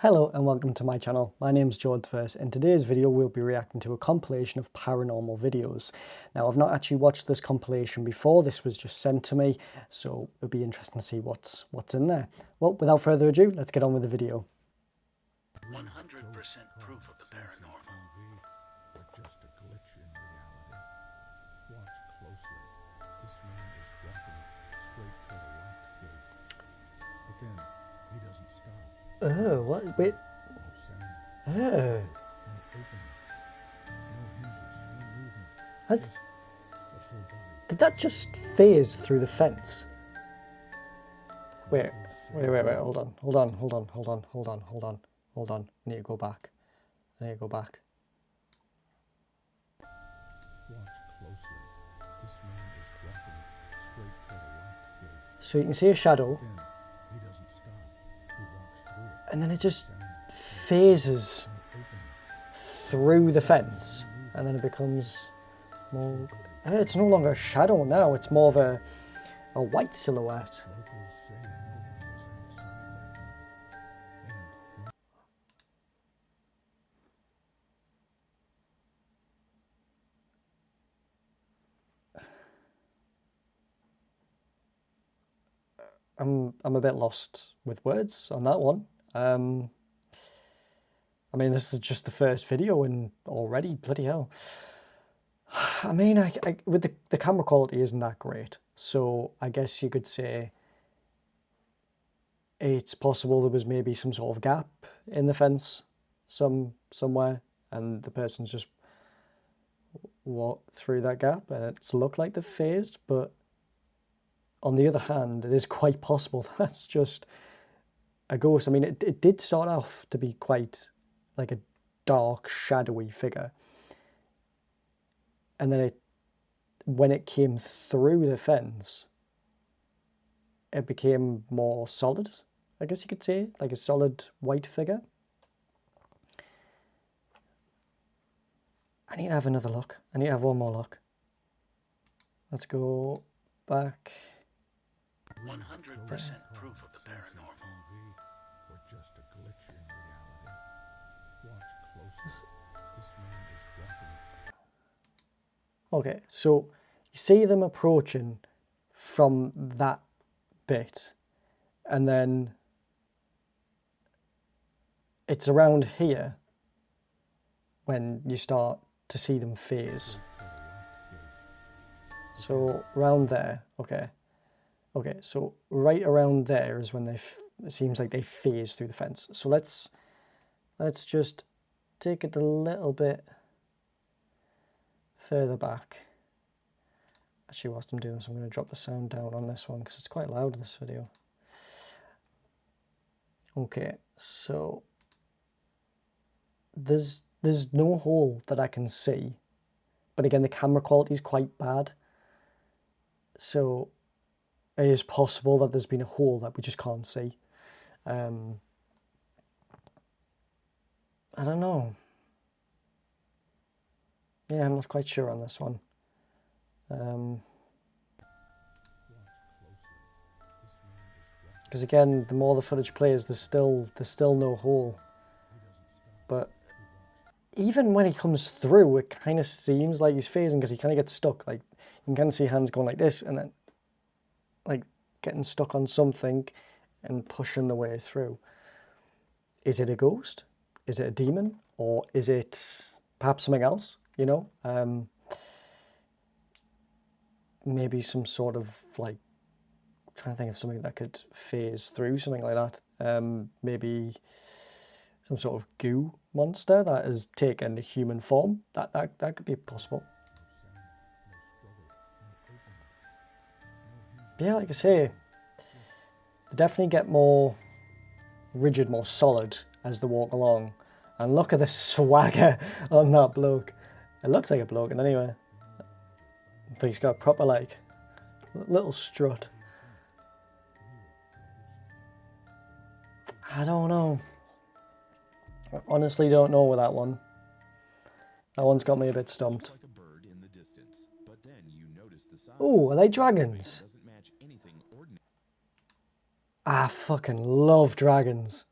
Hello and welcome to my channel. My name's George First. In today's video we'll be reacting to a compilation of paranormal videos. Now I've not actually watched this compilation before, this was just sent to me, so it'll be interesting to see what's in there. Well, without further ado, let's get on with the video. 100% proof of the paranormal. Or just a glitch in reality. Watch closely. This man is walking straight toward a locked gate. But then he doesn't stop. Oh, what? Wait. No sound. Oh. No opening. No hinges. No movement. That's, Just a full body. did that just phase through the fence? Wait, hold on. I need to go back. Watch closely. This man is walking straight toward a locked gate. So you can see a shadow, Then he doesn't stop. He walks through it. and then it just Sound. phases No opening. through the fence, and then it becomes more. It's no longer a shadow now, it's more of a white silhouette. Locals say no one was outside that night. And I'm a bit lost with words on that one. I mean, this is just the first video and already, bloody hell. I mean, with the camera quality isn't that great, so I guess you could say it's possible there was maybe some sort of gap in the fence somewhere, and the person's just walked through that gap, and it's looked like they've phased. But on the other hand, it is quite possible that's just a ghost. I mean, it did start off to be quite like a dark, shadowy figure. And then when it came through the fence, it became more solid, I guess you could say, like a solid white figure. I need to have another look. I need to have one more look. Let's go back. 100% proof of the paranormal. TV, or just a glitch in reality. Watch closely. This man is walking. Okay, so you see them approaching from that bit, and then it's around here when you start to see them phase. So around there, okay, so right around there is when it seems like they phase through the fence. So let's just take it a little bit further back. Actually, whilst I'm doing this, I'm going to drop the sound down on this one because it's quite loud in this video. Okay, so there's no hole that I can see, but again, the camera quality is quite bad. So it is possible that there's been a hole that we just can't see. I don't know. Yeah, I'm not quite sure on this one. Because again, the more the footage plays, there's still no hole. But even when he comes through, it kind of seems like he's phasing because he kind of gets stuck. Like you can kind of see hands going like this and then like getting stuck on something and pushing the way through. Is it a ghost? Is it a demon? Or is it perhaps something else? You know, maybe some sort of like, trying to think of something that could phase through, something like that. Maybe some sort of goo monster that has taken a human form. That could be possible. Yeah, like I say, they definitely get more rigid, more solid as they walk along. And look at the swagger on that bloke. It looks like a bloke in anyway. But he's got a proper like little strut. I don't know. I honestly don't know with that one. That one's got me a bit stumped. Oh, are they dragons? I fucking love dragons.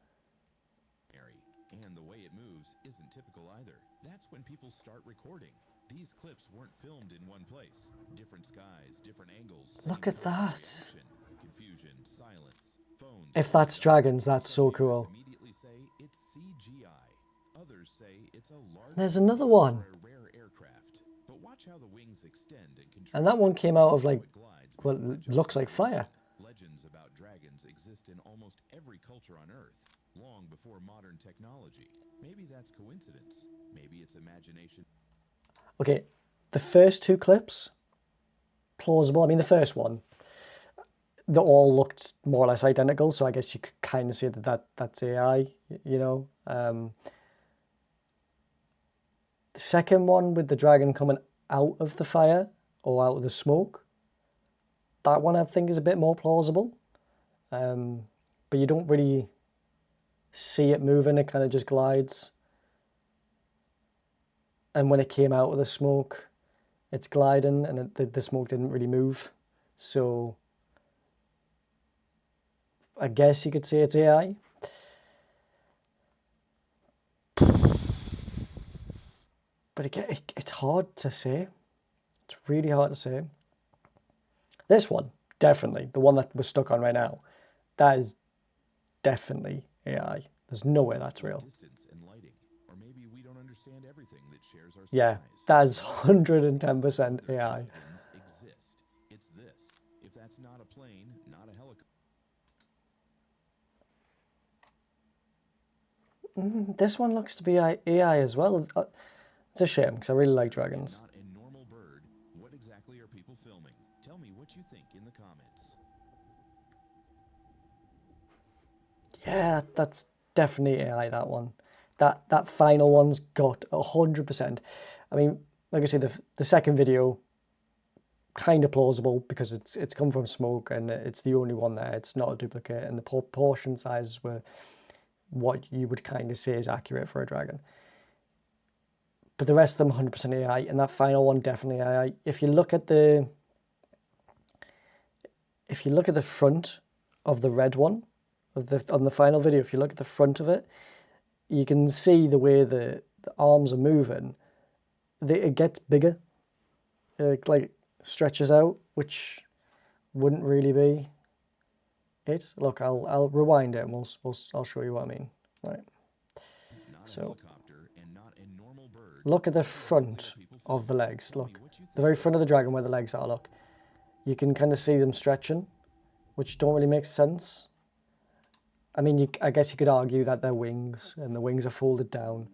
typical either. That's when people start recording. These clips weren't filmed in one place. Different skies, different angles. Look at that. Confusion, silence, phones. If that's dragons, that's so cool. Immediately say it's CGI. Others say it's a large. There's another one. A rare aircraft. But watch how the wings extend and contract. And that one came out of like, well, looks like fire. Legends about dragons exist in almost every culture on Earth, long before modern technology. Maybe that's coincidence. Maybe it's imagination. Okay, the first two clips, plausible. I mean, the first one, they all looked more or less identical, so I guess you could kind of say that's AI, you know. The second one with the dragon coming out of the fire or out of the smoke, that one I think is a bit more plausible. But you don't really see it moving, it kind of just glides. And when it came out of the smoke, it's gliding, and the smoke didn't really move. So I guess you could say it's AI. But it's hard to say. It's really hard to say. This one, definitely, the one that we're stuck on right now, that is definitely AI. There's no way that's real. Or maybe we don't understand everything that shares our Yeah, that is 110% AI. Exist. It's this. If that's not a plane, not a helicopter. This one looks to be AI as well. It's a shame because I really like dragons. Not a normal bird. What exactly are people filming? Tell me what you think in the comments. Yeah, that's definitely AI, that one. That final one's got 100%. I mean, like I say, the second video, kind of plausible because it's come from smoke and it's the only one there. It's not a duplicate, and the proportion sizes were what you would kind of say is accurate for a dragon. But the rest of them 100% AI, and that final one definitely AI. If you look at the front of the red one, on the final video, if you look at the front of it, you can see the way the arms are moving. It gets bigger. It like stretches out, which wouldn't really be it. Look, I'll rewind it and I'll show you what I mean. Right. So look at the front of the legs. Look, the very front of the dragon where the legs are. Look, you can kind of see them stretching, which don't really make sense. I mean, I guess you could argue that they're wings and the wings are folded down,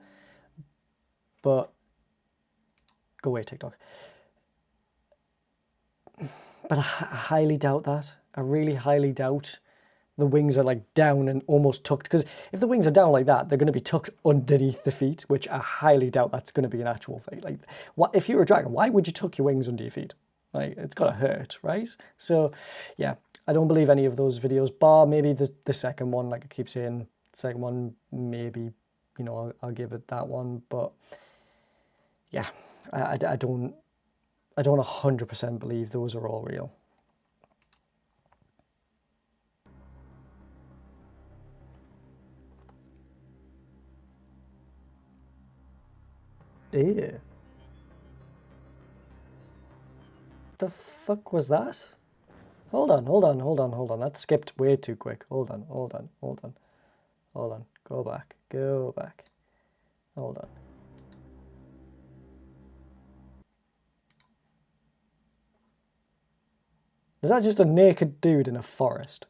but go away, TikTok. But I highly doubt that. I really highly doubt the wings are like down and almost tucked, because if the wings are down like that, they're going to be tucked underneath the feet, which I highly doubt that's going to be an actual thing. Like, what if you're a dragon? Why would you tuck your wings under your feet? Like, it's got to hurt, right? So, yeah, I don't believe any of those videos, bar maybe the second one. Like I keep saying, second one, maybe, you know, I'll give it that one. But yeah, I don't 100% believe those are all real. Ew. The fuck was that? Hold on. That skipped way too quick. Hold on. Go back. Hold on. Is that just a naked dude in a forest?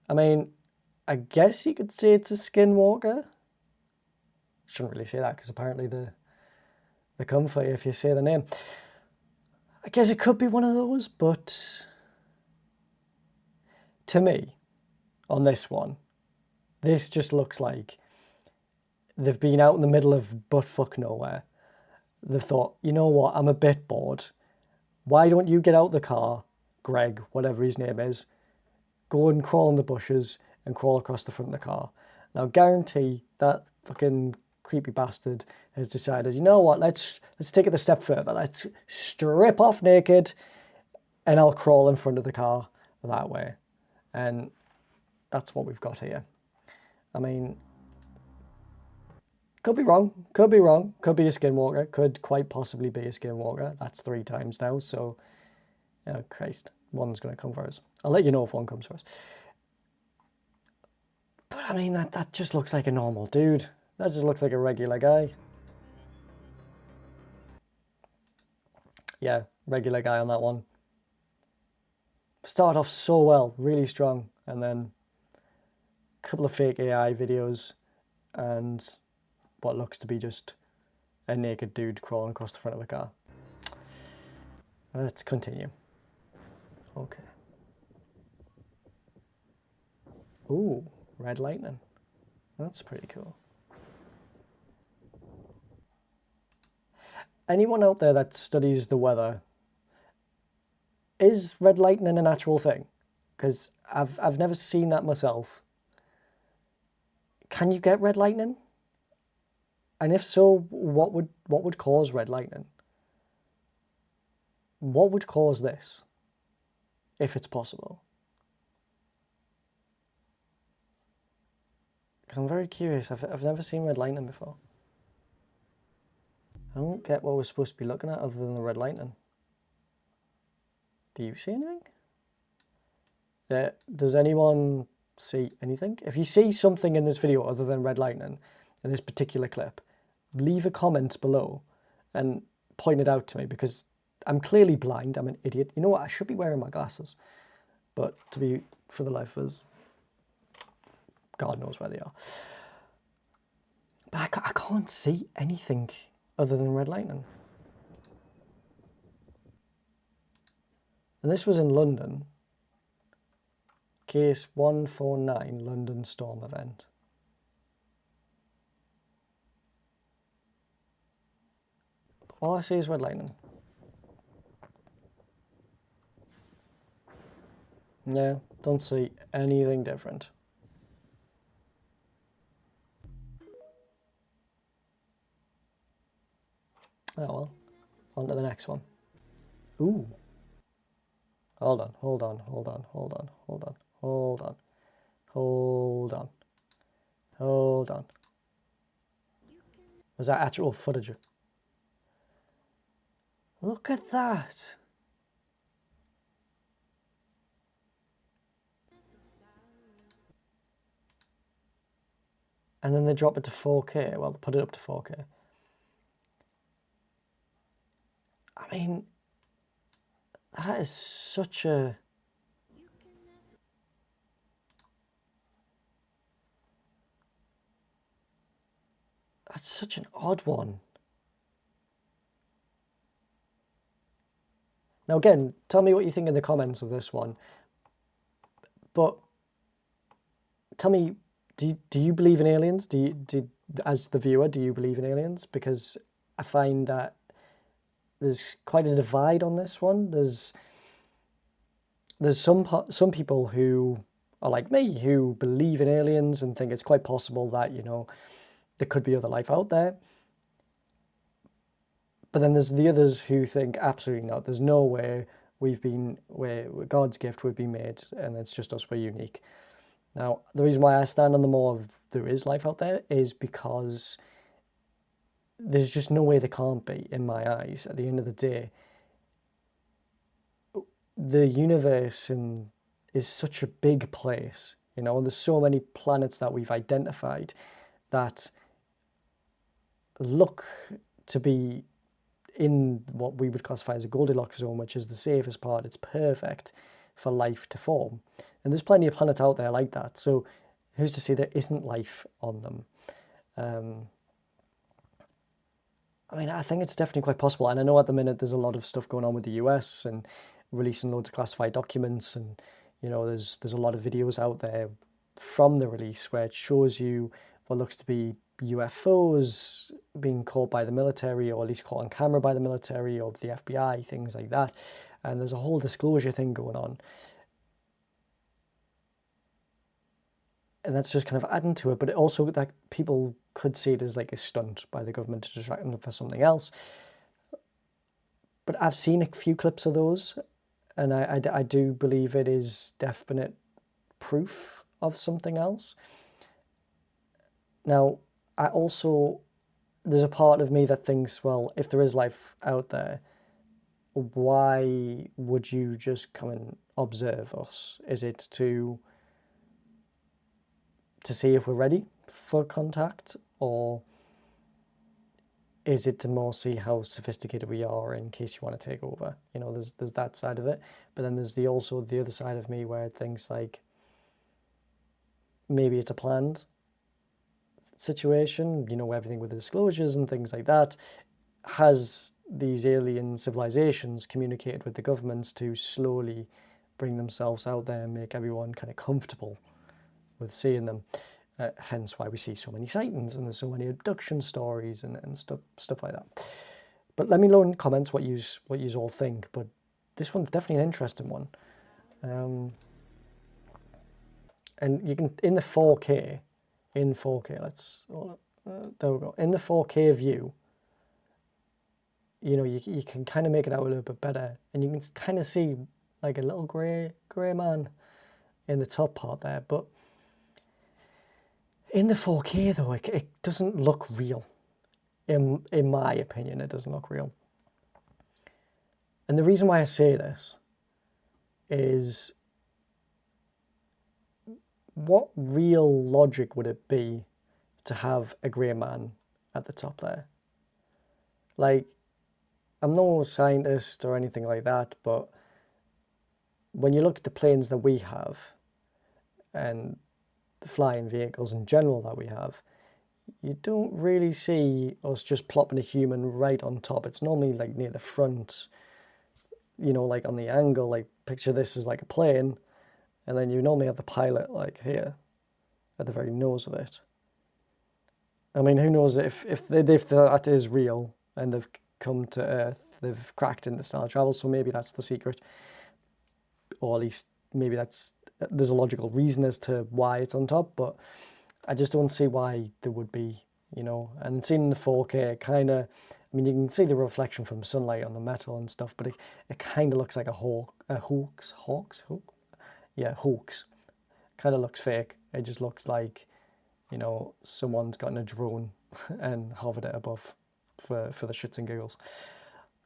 I mean, I guess you could say it's a skinwalker. Shouldn't really say that because apparently they come for you if you say the name. I guess it could be one of those, but to me, on this one, this just looks like they've been out in the middle of buttfuck nowhere. They've thought, you know what, I'm a bit bored. Why don't you get out the car, Greg, whatever his name is, go and crawl in the bushes and crawl across the front of the car. Now, guarantee that fucking creepy bastard has decided, you know what, let's take it a step further. Let's strip off naked and I'll crawl in front of the car that way. And that's what we've got here. I mean, Could be wrong. Could be wrong. Could be a skinwalker. Could quite possibly be a skinwalker. That's 3 times now. So, oh Christ, one's going to come for us. I'll let you know if one comes for us. But I mean, that just looks like a normal dude. That just looks like a regular guy. Yeah, regular guy on that one. Started off so well, really strong, and then a couple of fake AI videos and what looks to be just a naked dude crawling across the front of a car. Let's continue. Okay. Ooh, red lightning. That's pretty cool. Anyone out there that studies the weather, is red lightning an actual thing? Because I've never seen that myself. Can you get red lightning? And if so, what would cause red lightning? What would cause this, if it's possible? Because I'm very curious. I've never seen red lightning before. I don't get what we're supposed to be looking at other than the red lightning. Do you see anything? Does anyone see anything? If you see something in this video other than red lightning, in this particular clip, leave a comment below and point it out to me, because I'm clearly blind. I'm an idiot. You know what? I should be wearing my glasses. But to be, for the life of us, God knows where they are. But I can't see anything other than red lightning. And this was in London. Case 149, London storm event. All I see is red lightning. Yeah, don't see anything different. Oh well, on to the next one. Ooh. Hold on, hold on, hold on, hold on, hold on, hold on, hold on, hold on. Was that actual footage? Look at that. And then they drop it to 4K. Well, they put it up to 4K. I mean, that is such a... That's such an odd one. Now again, tell me what you think in the comments of this one. But tell me, do you believe in aliens? As the viewer, do you believe in aliens? Because I find that there's quite a divide on this one. There's some people who are like me, who believe in aliens and think it's quite possible that, you know, there could be other life out there. But then there's the others who think absolutely not. There's no way we're God's gift, we've been made, and it's just us, we're unique. Now, the reason why I stand on the more of there is life out there is because there's just no way there can't be, in my eyes. At the end of the day, the universe is such a big place, you know, and there's so many planets that we've identified that look to be in what we would classify as a Goldilocks zone, which is the safest part. It's perfect for life to form. And there's plenty of planets out there like that. So who's to say there isn't life on them? I mean, I think it's definitely quite possible. And I know at the minute there's a lot of stuff going on with the US and releasing loads of classified documents. And, you know, there's a lot of videos out there from the release where it shows you what looks to be UFOs being caught by the military, or at least caught on camera by the military or the FBI, things like that. And there's a whole disclosure thing going on. And that's just kind of adding to it, but it also that people could see it as like a stunt by the government to distract them for something else. But I've seen a few clips of those, and I do believe it is definite proof of something else. Now, I also there's a part of me that thinks, well, if there is life out there, why would you just come and observe us? Is it to see if we're ready for contact, or is it to more see how sophisticated we are in case you want to take over? You know, there's that side of it, but then there's also the other side of me where it thinks like maybe it's a planned situation, you know, everything with the disclosures and things like that. Has these alien civilizations communicated with the governments to slowly bring themselves out there and make everyone kind of comfortable with seeing them? Hence why we see so many sightings and there's so many abduction stories and stuff like that. But let me know in the comments what you all think. But this one's definitely an interesting one. And you can, in the 4K, let's, there we go. In the 4K view, you know, you can kind of make it out a little bit better, and you can kind of see like a little grey man in the top part there. But in the 4K though, it doesn't look real. In my opinion, it doesn't look real. And the reason why I say this is, what real logic would it be to have a grey man at the top there? Like, I'm no scientist or anything like that, but when you look at the planes that we have and the flying vehicles in general that we have, you don't really see us just plopping a human right on top. It's normally like near the front, you know, like on the angle. Like, picture this as like a plane, and then you normally have the pilot like here at the very nose of it. I mean, who knows if that is real and they've come to Earth, they've cracked into star travel, so maybe that's the secret, or at least maybe there's a logical reason as to why it's on top, but I just don't see why there would be, you know. And seeing in the 4K, kind of, I mean, you can see the reflection from sunlight on the metal and stuff, but it kind of looks like a hoax. Kind of looks fake. It just looks like, you know, someone's gotten a drone and hovered it above for the shits and giggles.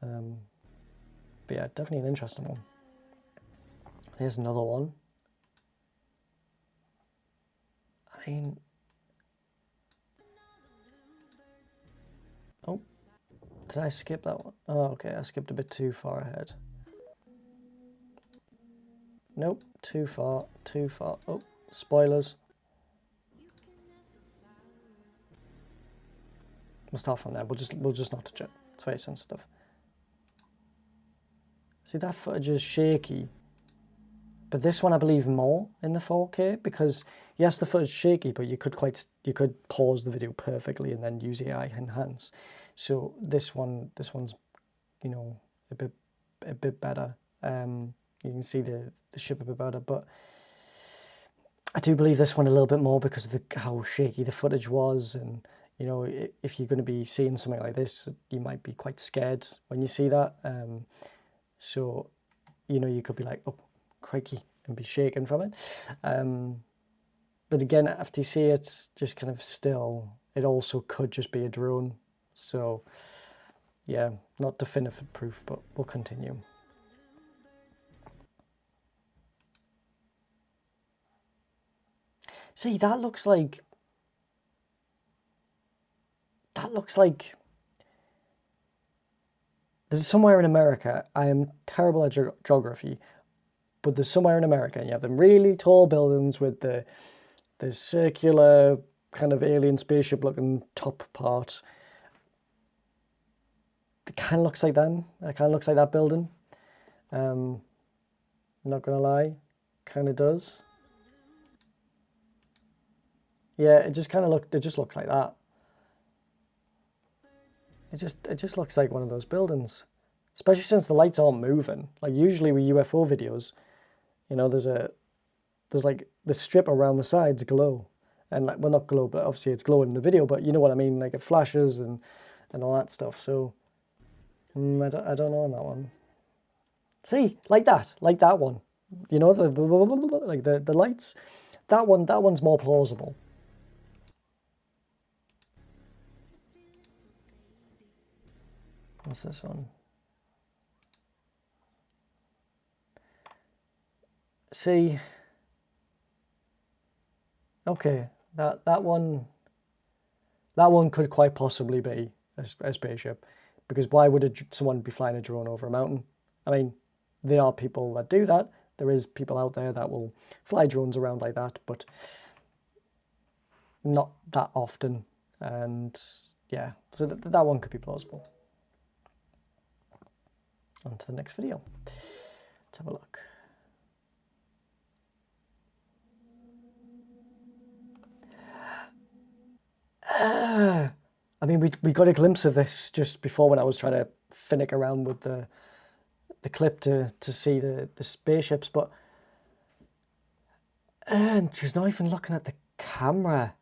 But yeah, definitely an interesting one. Here's another one. I mean, oh, did I skip that one? Oh, okay, I skipped a bit too far ahead. Nope, too far. Oh, spoilers. We'll start from there. We'll just not touch it. It's very sensitive. See, that footage is shaky, but this one I believe more in the 4K, because yes, the footage is shaky, but you could pause the video perfectly and then use AI enhance. So this one's, you know, a bit better. You can see the ship a bit better, but I do believe this one a little bit more because of how shaky the footage was. And you know, if you're going to be seeing something like this, you might be quite scared when you see that. So, you know, you could be like, oh, crikey, and be shaken from it. But again, after you see it just kind of still, it also could just be a drone. So, yeah, not definitive proof, but we'll continue. See, that looks like there's somewhere in America. I am terrible at geography, but there's somewhere in America, and you have them really tall buildings with the circular kind of alien spaceship looking top part. It kind of looks like them. It kind of looks like that building. Not gonna lie, kind of does. Yeah, it just looks like that. It just looks like one of those buildings, especially since the lights aren't moving. Like usually with UFO videos, you know, there's like the strip around the sides glow, and like, well, not glow, but obviously it's glowing in the video, but you know what I mean, like it flashes and all that stuff. So I don't know on that one. See, like that one, you know, like the lights. That one's more plausible. What's this one? See, okay, that one could quite possibly be a spaceship, because why would someone be flying a drone over a mountain? I mean, there are people that do that. There is people out there that will fly drones around like that, but not that often. And yeah, so that one could be plausible. On to the next video. Let's have a look. I mean, we got a glimpse of this just before when I was trying to finick around with the clip to see the spaceships, but she's not even looking at the camera.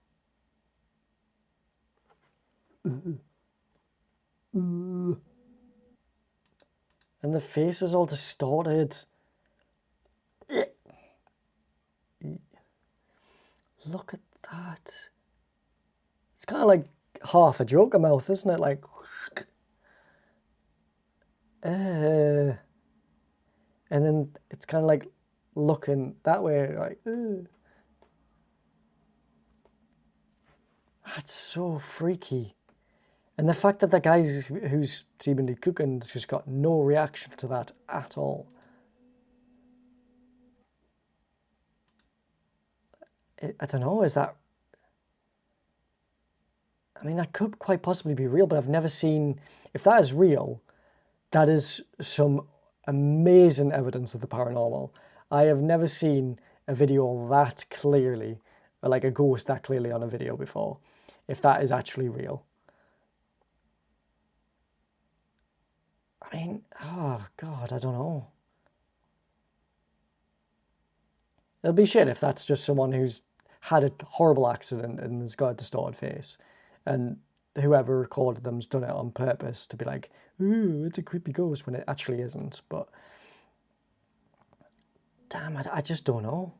And the face is all distorted. Look at that. It's kind of like half a Joker mouth, isn't it? Like, and then it's kind of like looking that way, like, That's so freaky. And the fact that the guy who's seemingly cooking has just got no reaction to that at all. I don't know, is that... I mean, that could quite possibly be real, but I've never seen... If that is real, that is some amazing evidence of the paranormal. I have never seen a video that clearly, or like a ghost that clearly on a video before, if that is actually real. I mean, oh God, I don't know. It'll be shit if that's just someone who's had a horrible accident and has got a distorted face, and whoever recorded them's done it on purpose to be like, ooh, it's a creepy ghost, when it actually isn't. But damn, I just don't know.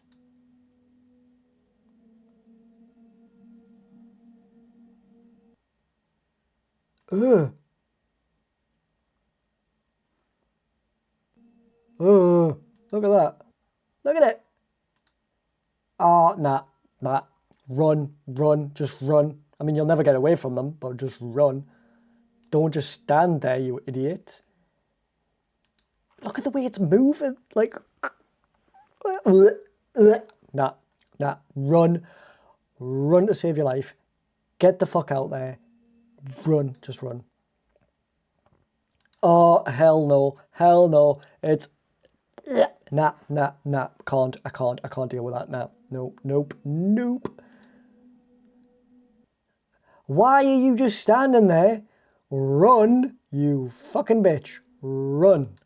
Ugh. Ugh. Look at that. Look at it. Oh, nah. Run, just run. I mean, you'll never get away from them, but just run. Don't just stand there, you idiot. Look at the way it's moving. Like, nah. Run to save your life. Get the fuck out there. Run, just run. Oh, hell no. It's, nah. I can't deal with that now. Nope. Why are you just standing there? Run, you fucking bitch. Run.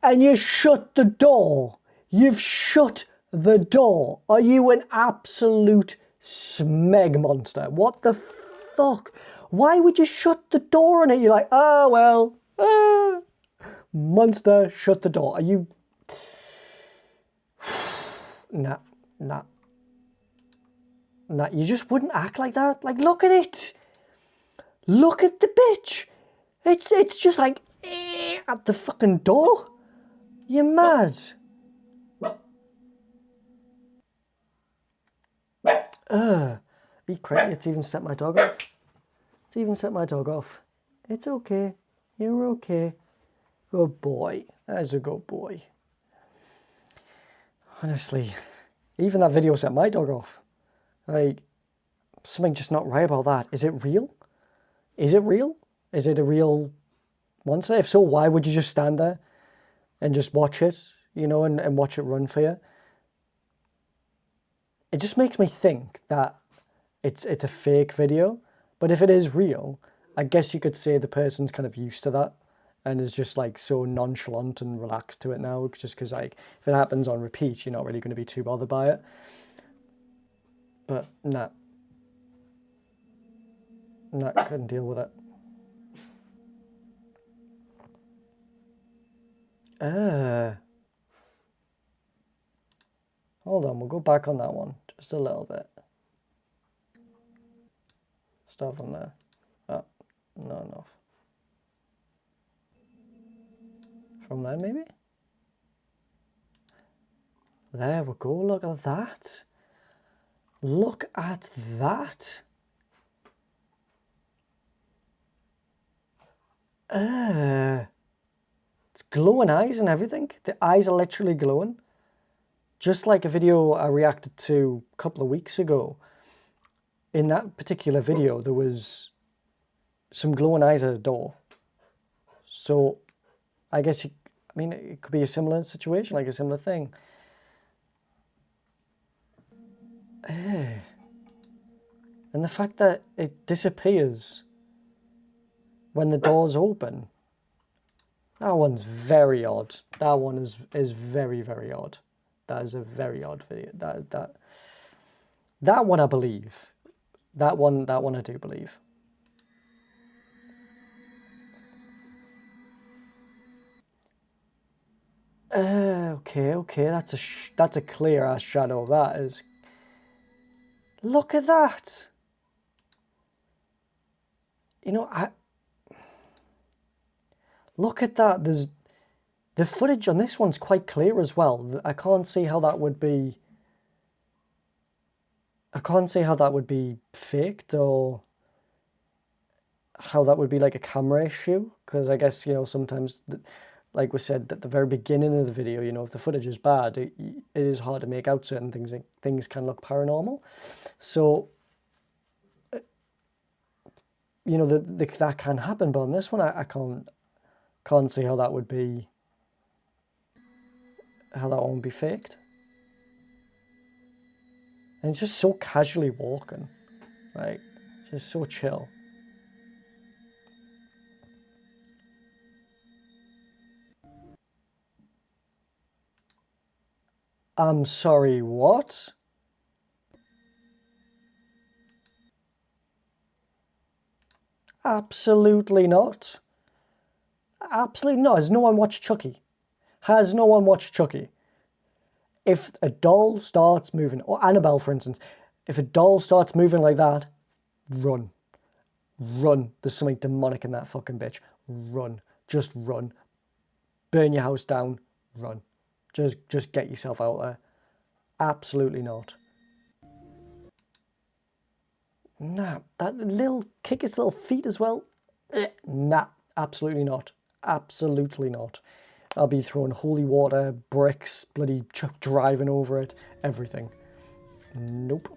And you shut the door. You've shut the door. Are you an absolute smeg monster? What the fuck? Why would you shut the door on it? You're like, oh, well, monster, shut the door. Are you... Nah. You just wouldn't act like that. Like, look at it. Look at the bitch. It's just like, at the fucking door. You're mad. Be crazy. It's even set my dog off. It's okay. You're okay. Good boy. That's a good boy. Honestly, even that video set my dog off. Like, something just not right about that. Is it real? Is it real? Is it a real monster? If so, why would you just stand there and just watch it, you know, and watch it run for you? It just makes me think that it's a fake video. But if it is real, I guess you could say the person's kind of used to that and is just like so nonchalant and relaxed to it now, just because like if it happens on repeat, you're not really going to be too bothered by it. But nah, couldn't deal with it. Hold on, we'll go back on that one just a little bit. Stuff on there. Not enough. From there, maybe? There we go, look at that. Look at that. It's glowing eyes and everything. The eyes are literally glowing. Just like a video I reacted to a couple of weeks ago. In that particular video, there was some glowing eyes at a door. So I guess, I mean, it could be a similar situation, like a similar thing. And the fact that it disappears when the doors open, that one's very odd. That one is very, very odd. That is a very odd video. That one I believe. That one I do believe. Okay. That's a clear ass shadow. That is. Look at that. You know, look at that. There's the footage on this one's quite clear as well. I can't see how that would be. I can't see how that would be faked or how that would be like a camera issue, because I guess, you know, sometimes, like we said at the very beginning of the video, you know, if the footage is bad, it is hard to make out certain things. Things can look paranormal. So, you know, that can happen, but on this one, I can't see how that would be, how that one would be faked. And it's just so casually walking, like, just so chill. I'm sorry, what? Absolutely not. Absolutely not. Has no one watched Chucky? Has no one watched Chucky? If a doll starts moving, or Annabelle, for instance, if a doll starts moving like that, run. Run. There's something demonic in that fucking bitch. Run. Just run. Burn your house down. Run. Just get yourself out there. Absolutely not. Nah, that little kick its little feet as well. Nah, absolutely not. Absolutely not. I'll be throwing holy water, bricks, bloody truck driving over it, everything. Nope.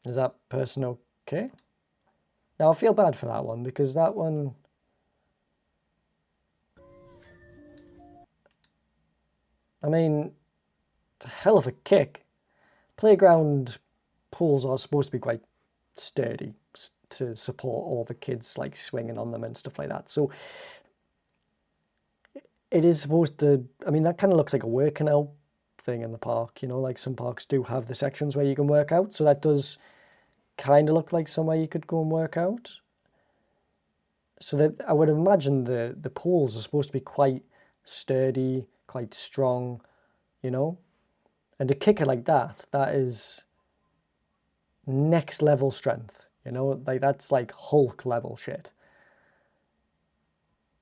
Is that person okay? Now I feel bad for that one, because that one... I mean, it's a hell of a kick. Playground pools are supposed to be quite sturdy to support all the kids like swinging on them and stuff like that. So it is supposed to, I mean, that kind of looks like a working out thing in the park, you know, like some parks do have the sections where you can work out. So that does kind of look like somewhere you could go and work out. So that I would imagine the poles are supposed to be quite sturdy, quite strong, you know. And to kick it like that, that is next level strength, you know, like that's like Hulk level shit.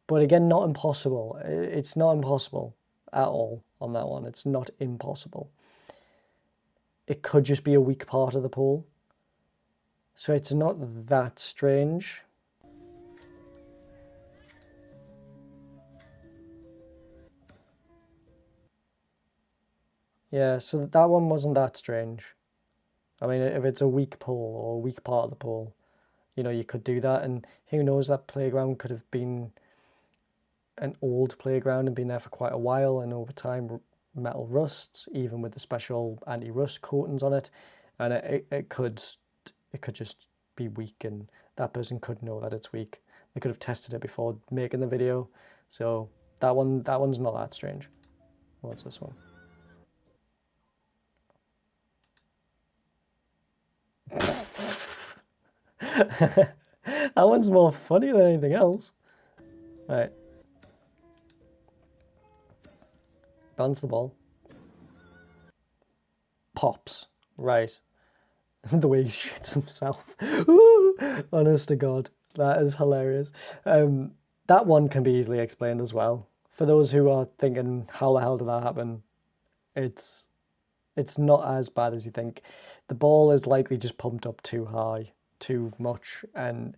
But again, not impossible. It's not impossible at all on that one. It's not impossible. It could just be a weak part of the pole. So it's not that strange. Yeah, so that one wasn't that strange. I mean, if it's a weak pole or a weak part of the pole, you know, you could do that. And who knows, that playground could have been an old playground and been there for quite a while, and over time metal rusts, even with the special anti-rust coatings on it, and it could just be weak, and that person could know that it's weak. They could have tested it before making the video. So that one's not that strange. What's this one? That one's more funny than anything else. Right. Bounce the ball. Pops. Right. The way he shits himself. Honest to God, that is hilarious. That one can be easily explained as well. For those who are thinking, how the hell did that happen? It's not as bad as you think. The ball is likely just pumped up too high, too much, and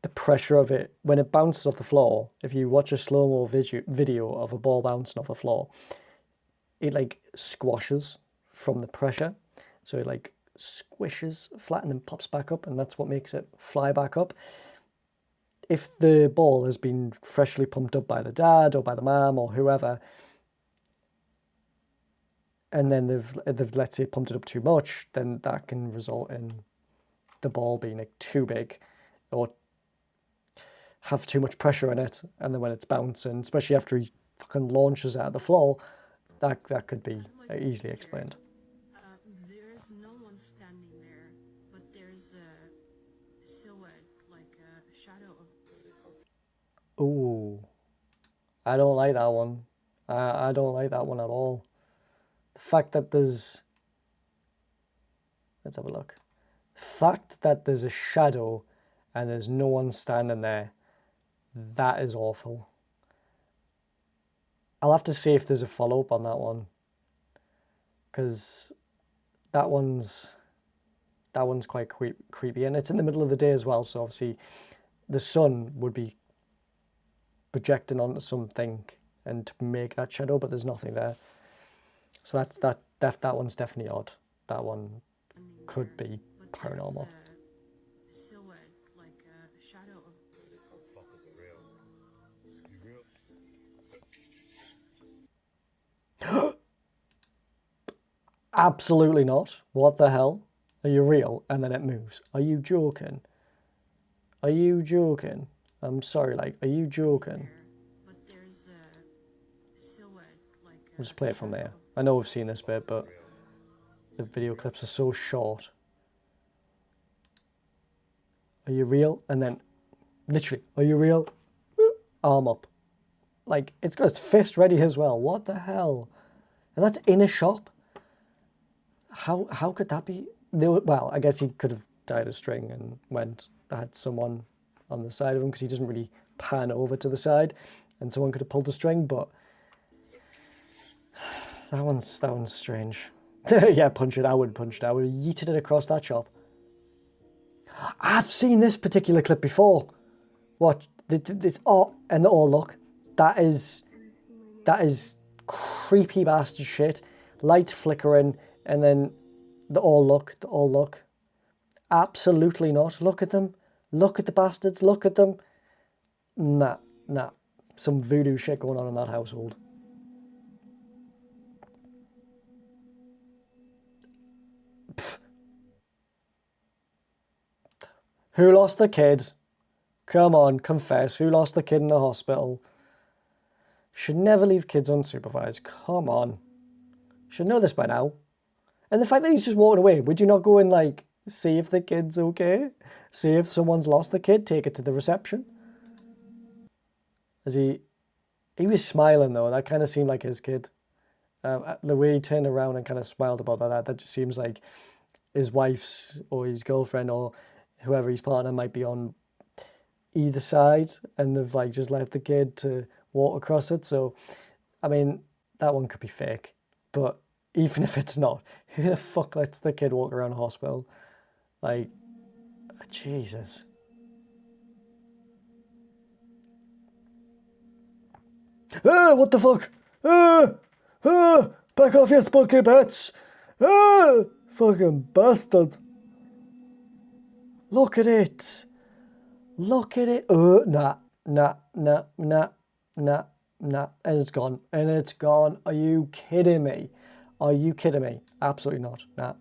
the pressure of it, when it bounces off the floor, if you watch a slow-mo video of a ball bouncing off the floor, it like squashes from the pressure. So it like squishes flat and then pops back up, and that's what makes it fly back up. If the ball has been freshly pumped up by the dad or by the mom or whoever, and then they've let's say pumped it up too much, then that can result in the ball being like too big or have too much pressure in it, and then when it's bouncing, especially after he fucking launches out of the floor, that could be easily explained. There is no one standing there, but there's a silhouette, like a shadow of. Ooh, I don't like that one. I don't like that one at all. The fact that there's, let's have a look. The fact that there's a shadow and there's no one standing there, that is awful. I'll have to see if there's a follow-up on that one, because that one's quite creepy, and it's in the middle of the day as well, so obviously the sun would be projecting onto something and to make that shadow, but there's nothing there. So that one's definitely odd. That one could be paranormal. Silhouette, like a shadow of. Absolutely not. What the hell? Are you real? And then it moves. Are you joking? Are you joking? I'm sorry, like, are you joking? But there's a silhouette, like a. We'll just play it from there. I know we've seen this bit, but the video clips are so short. Are you real? And then, literally, are you real? Arm up. Like, it's got its fist ready as well. What the hell? And that's in a shop? How could that be? Well, I guess he could have tied a string and had someone on the side of him, because he doesn't really pan over to the side, and someone could have pulled the string, but that one's strange. Yeah, punch it. I would punch it. I would have yeeted it across that shop. I've seen this particular clip before. What? Oh, and oh look, that is creepy bastard shit. Light flickering, and then the all look. Absolutely not. Look at them. Look at the bastards. Look at them. Nah. Some voodoo shit going on in that household. Pfft. Who lost the kid? Come on, confess. Who lost the kid in the hospital? Should never leave kids unsupervised. Come on. Should know this by now. And the fact that he's just walking away, would you not go and like see if the kid's okay? See if someone's lost the kid, take it to the reception? As he was smiling though, that kind of seemed like his kid. The way he turned around and kind of smiled about that just seems like his wife's or his girlfriend or whoever his partner might be on either side, and they've like just left the kid to walk across it. So, I mean, that one could be fake, but even if it's not, who the fuck lets the kid walk around a hospital? Like, Jesus. Ah, what the fuck? Back off, you spunky bitch! Fucking bastard. Look at it. Look at it. Nah. And it's gone. Are you kidding me? Are you kidding me? Absolutely not. Nah.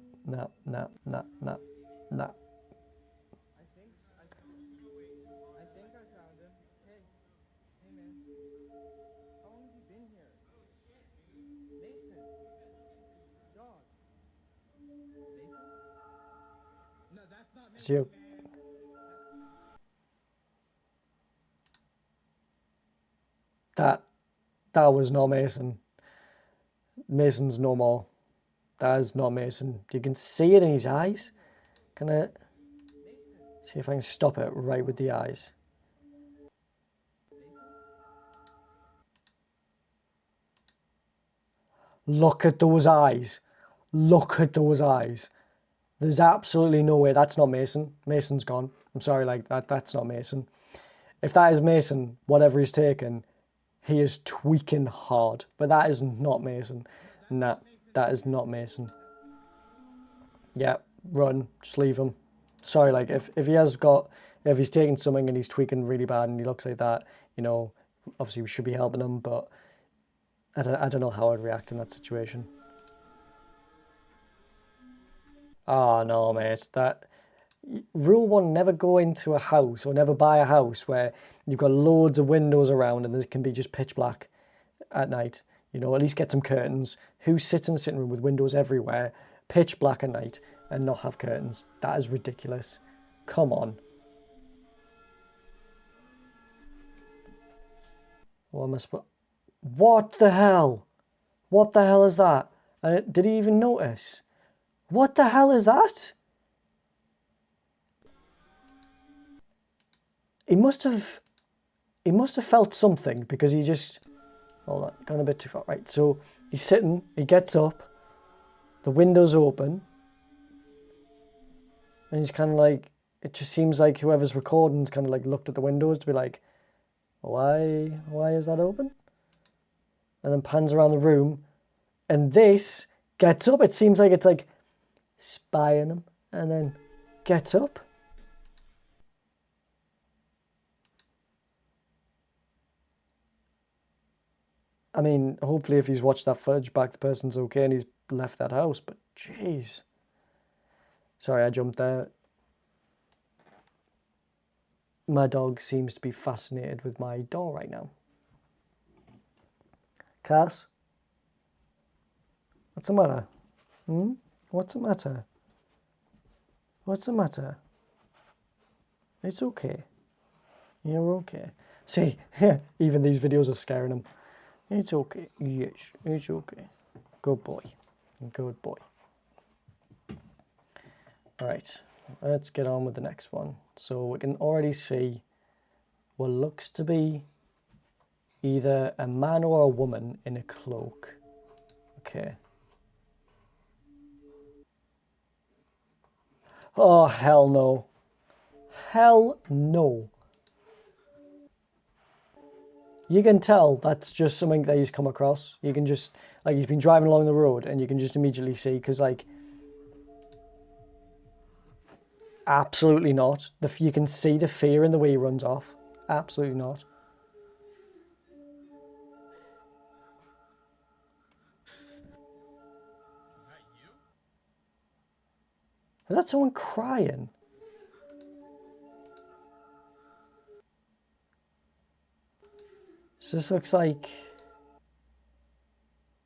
It's you. That was not Mason. Mason's no more. That is not Mason. You can see it in his eyes. Gonna see if I can stop it right with the eyes. Look at those eyes. Look at those eyes. There's absolutely no way. That's not Mason. Mason's gone. I'm sorry, like that's not Mason. If that is Mason, whatever he's taken, he is tweaking hard. But that is not Mason. Nah, that is not Mason. Yeah, run. Just leave him. Sorry, like if he's taking something and he's tweaking really bad and he looks like that, you know, obviously we should be helping him, but I don't know how I'd react in that situation. Oh no, mate. That rule one: never go into a house or never buy a house where you've got loads of windows around and it can be just pitch black at night. You know, at least get some curtains. Who sits in the sitting room with windows everywhere, pitch black at night, and not have curtains? That is ridiculous. Come on. What the hell? What the hell is that? Did he even notice? What the hell is that? He must have felt something because he just... Hold on, gone a bit too far. Right, so he's sitting, he gets up, the window's open, and he's kind of like... It just seems like whoever's recording's kind of like looked at the windows to be like, why is that open? And then pans around the room, and this gets up. It seems like it's like spying him, and then gets up. I mean, hopefully if he's watched that footage back, the person's okay and he's left that house, but jeez. Sorry, I jumped there. My dog seems to be fascinated with my door right now. Cass? What's the matter? What's the matter? What's the matter? It's okay. You're okay. See, even these videos are scaring him. It's okay. Yes, it's okay. Good boy. Good boy. All right, let's get on with the next one. So we can already see what looks to be either a man or a woman in a cloak. Okay. Oh, hell no. Hell no. You can tell that's just something that he's come across. You can just, like, he's been driving along the road and you can just immediately see, because, like, absolutely not. You can see the fear in the way he runs off. Absolutely not. Is that someone crying? So this looks like...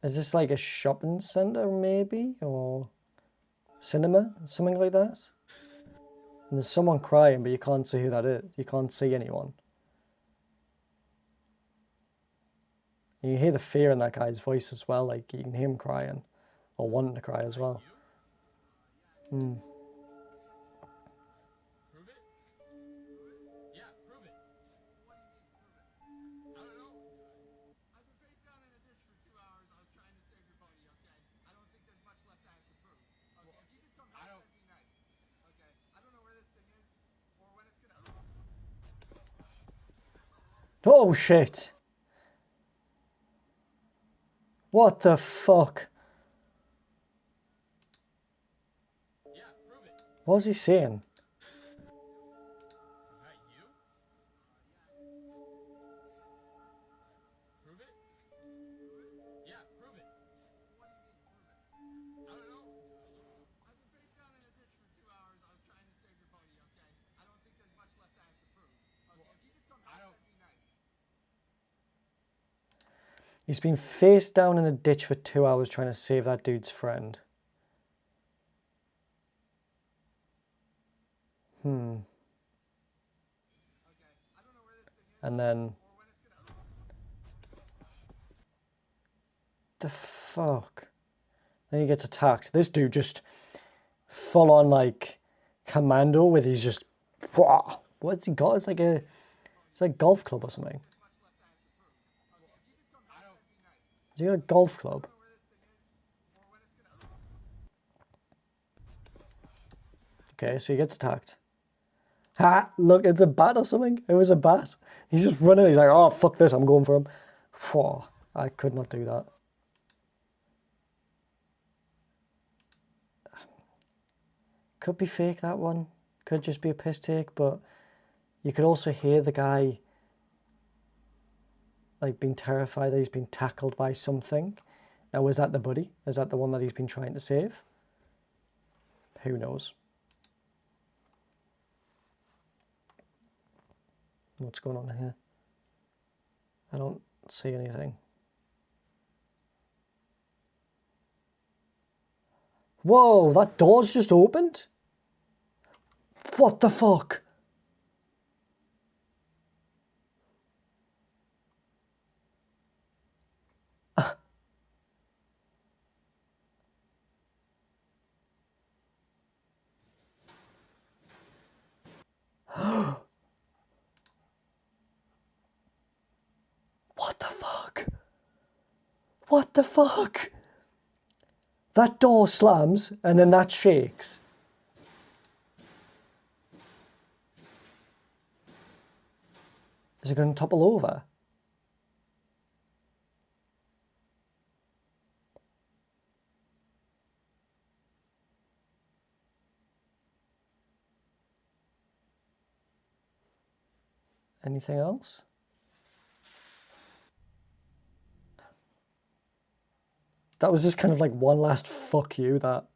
Is this like a shopping centre maybe? Or cinema? Something like that? And there's someone crying, but you can't see who that is. You can't see anyone. And you hear the fear in that guy's voice as well. Like, you can hear him crying. Or wanting to cry as well. Oh shit! What the fuck? What was he saying? He's been face down in a ditch for 2 hours trying to save that dude's friend. And then... The fuck? Then he gets attacked. This dude just full on, like, commando with his just, what's he got? It's like a golf club or something. Has he got a golf club? Okay, so he gets attacked. Ha! Look, it's a bat or something. It was a bat. He's just running. He's like, oh, fuck this. I'm going for him. Whew, I could not do that. Could be fake, that one. Could just be a piss take, but you could also hear the guy like being terrified that he's been tackled by something. Now, was that the buddy? Is that the one that he's been trying to save? Who knows? What's going on here? I don't see anything. Whoa, that door's just opened? What the fuck? What the fuck? What the fuck? That door slams and then that shakes. Is it going to topple over? Anything else? That was just kind of like one last fuck you, that.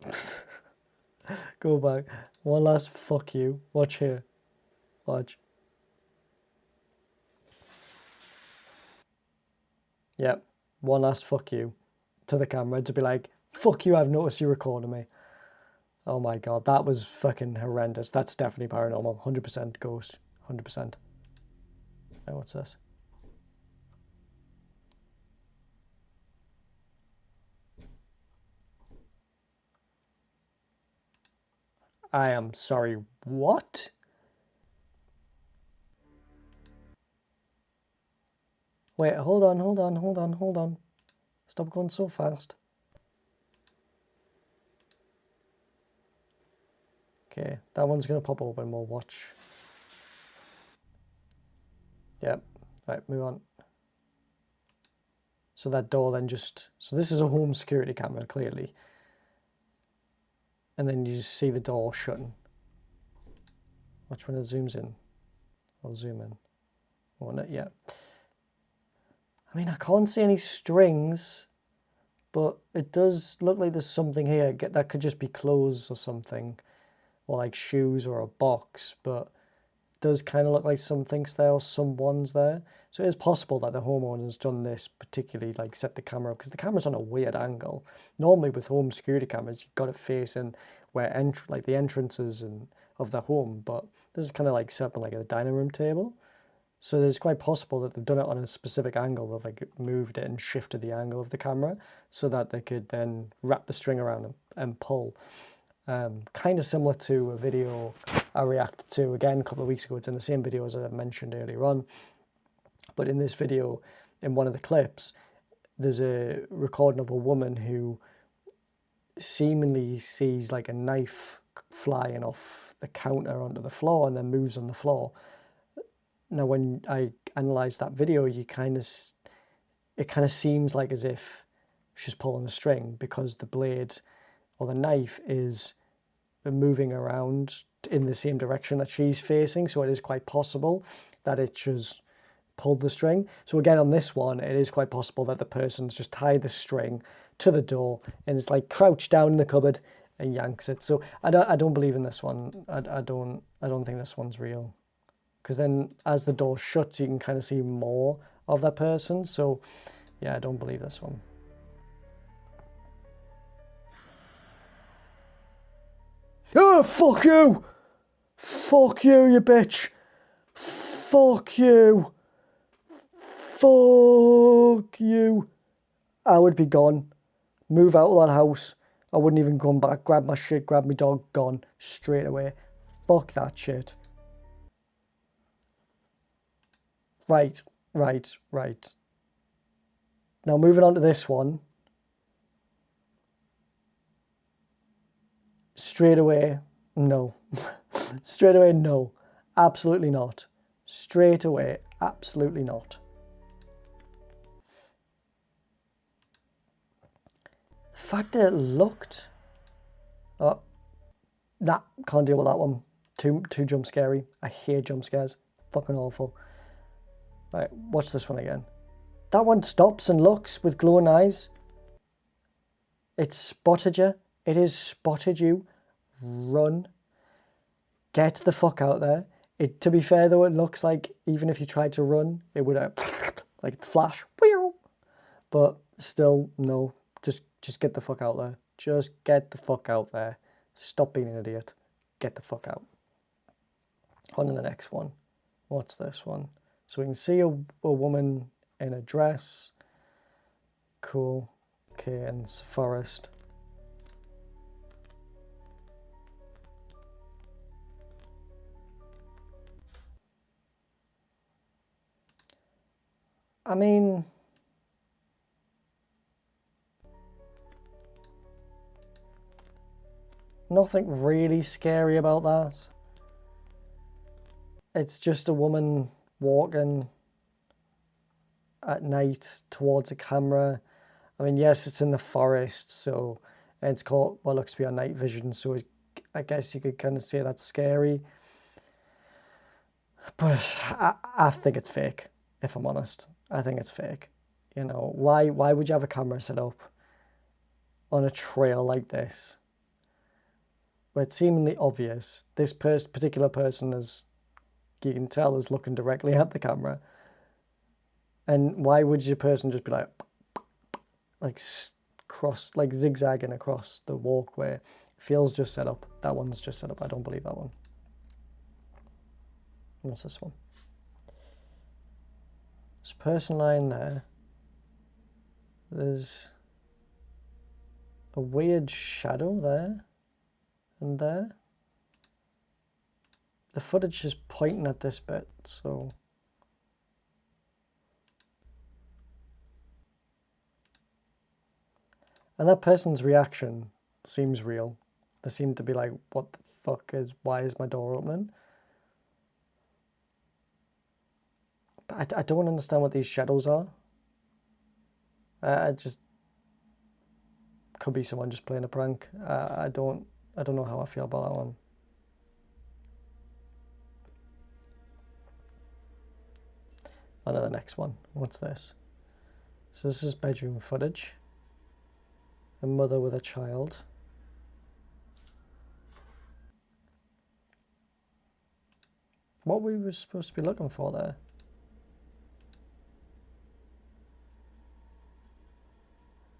Go back. One last fuck you. Watch here. Watch. Yep. One last fuck you to the camera to be like, fuck you, I've noticed you recording me. Oh my god, that was fucking horrendous. That's definitely paranormal. 100% ghost. 100%. Now what's this? I am sorry, what? Wait, hold on. Stop going so fast. Okay, that one's gonna pop open, we'll watch. Yep, right, move on. So that door then just, so this is a home security camera, clearly. And then you just see the door shutting. Watch when it zooms in. I'll zoom in. Oh, not yet. I mean, I can't see any strings, but it does look like there's something here. That could just be clothes or something, or like shoes or a box, but it does kind of look like something's there or someone's there. So it is possible that the homeowner's done this, particularly like set the camera up, because the camera's on a weird angle. Normally with home security cameras, you've got it facing where like the entrances of the home, but this is kind of like set up like a dining room table. So it's quite possible that they've done it on a specific angle. They've like moved it and shifted the angle of the camera so that they could then wrap the string around them and pull. Kind of similar to a video I reacted to again a couple of weeks ago. It's in the same video as I mentioned earlier on. But in this video, in one of the clips, there's a recording of a woman who seemingly sees like a knife flying off the counter onto the floor and then moves on the floor. Now, when I analyze that video, it kind of seems like as if she's pulling a string, because the blade or the knife is moving around in the same direction that she's facing. So it is quite possible that it just pulled the string. So again, on this one, it is quite possible that the person's just tied the string to the door and it's like crouched down in the cupboard and yanks it. So I don't believe in this one. I don't think this one's real. Because then as the door shuts, you can kind of see more of that person. So yeah, I don't believe this one. Oh, fuck you! Fuck you, you bitch! Fuck you! Fuck you! I would be gone. Move out of that house. I wouldn't even come back. Grab my shit, grab my dog, gone. Straight away. Fuck that shit. Right. Now moving on to this one. Straight away, no. Straight away, no. Absolutely not. Straight away, absolutely not. The fact that it looked... Oh, nah, can't deal with that one. Too jump scary. I hate jump scares. Fucking awful. Right, watch this one again. That one stops and looks with glowing eyes. It's spotted you. It has spotted you. Run. Get the fuck out there. To be fair though, it looks like even if you tried to run, it would like flash. But still, no. Just get the fuck out there. Just get the fuck out there. Stop being an idiot. Get the fuck out. On to the next one. What's this one? So we can see a woman in a dress. Cool. Okay, and it's a forest. I mean... nothing really scary about that. It's just a woman walking at night towards a camera. I mean, yes, it's in the forest, so it's called what looks to be on night vision, so I guess you could kind of say that's scary. But I think it's fake, if I'm honest. I think it's fake. You know, why would you have a camera set up on a trail like this? Where it's seemingly obvious. This particular person is, you can tell, is looking directly at the camera. And why would your person just be like zigzagging across the walkway? It feels just set up. That one's just set up. I don't believe that one. What's this one? There's a person lying there. There's a weird shadow there and there. The footage is pointing at this bit, so... and that person's reaction seems real. They seem to be like, what the fuck why is my door opening? But I don't understand what these shadows are. I just... could be someone just playing a prank. I don't know how I feel about that one. On to the next one. What's this? So this is bedroom footage. A mother with a child. What we were supposed to be looking for there?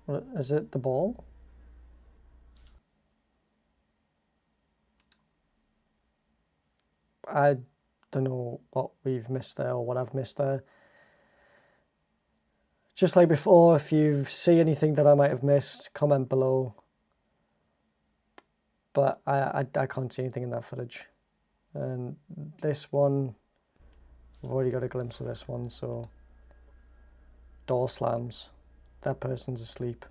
What, is it the ball? I don't know what we've missed there or what I've missed there. Just like before, if you see anything that I might have missed, comment below. But I can't see anything in that footage. And this one, I've already got a glimpse of this one, so... door slams. That person's asleep.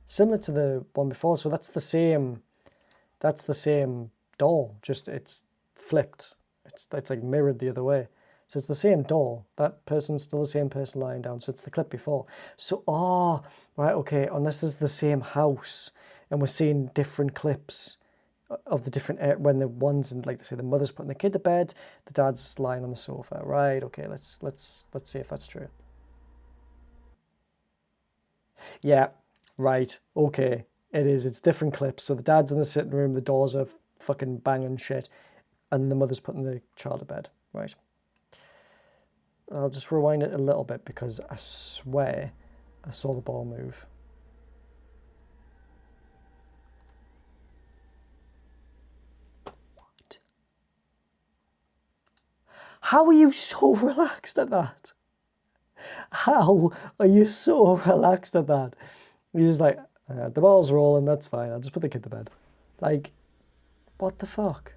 Similar to the one before, so that's the same door, just it's flipped. It's like mirrored the other way. So it's the same door. That person's still the same person lying down. So it's the clip before. So, right, okay. Unless it's the same house and we're seeing different clips of the different, when the ones in, like they say, the mother's putting the kid to bed, the dad's lying on the sofa. Right, okay, let's see if that's true. Yeah, right, okay. It is. It's different clips. So the dad's in the sitting room, the doors are fucking banging shit, and the mother's putting the child to bed. Right. I'll just rewind it a little bit because I swear I saw the ball move. What? How are you so relaxed at that? How are you so relaxed at that? You're just like, the ball's rolling, that's fine. I'll just put the kid to bed. Like, what the fuck?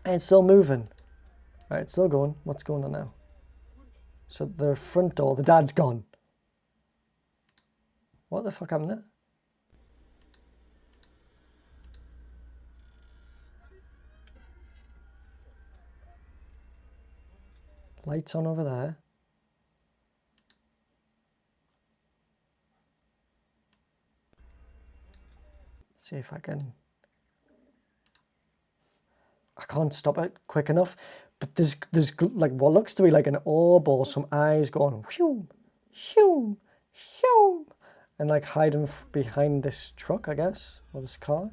And it's still moving. Right, it's still going. What's going on now? So the front door, the dad's gone. What the fuck happened there? Lights on over there. See if I can... I can't stop it quick enough. But there's like what looks to be like an orb or some eyes going whew, whew, whew, and like hiding behind this truck, I guess, or this car.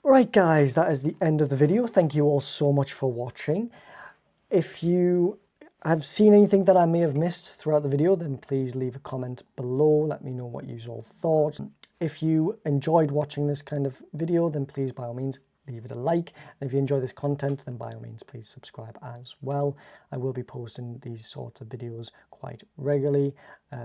Right guys, that is the end of the video. Thank you all so much for watching. If you have seen anything that I may have missed throughout the video, then please leave a comment below. Let me know what you all thought. If you enjoyed watching this kind of video, then please by all means leave it a like. And if you enjoy this content, then by all means please subscribe as well. I will be posting these sorts of videos quite regularly.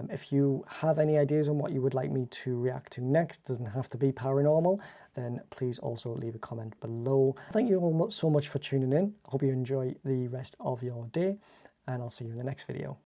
If you have any ideas on what you would like me to react to next, doesn't have to be paranormal, then please also leave a comment below. Thank you all so much for tuning in. I hope you enjoy the rest of your day, and I'll see you in the next video.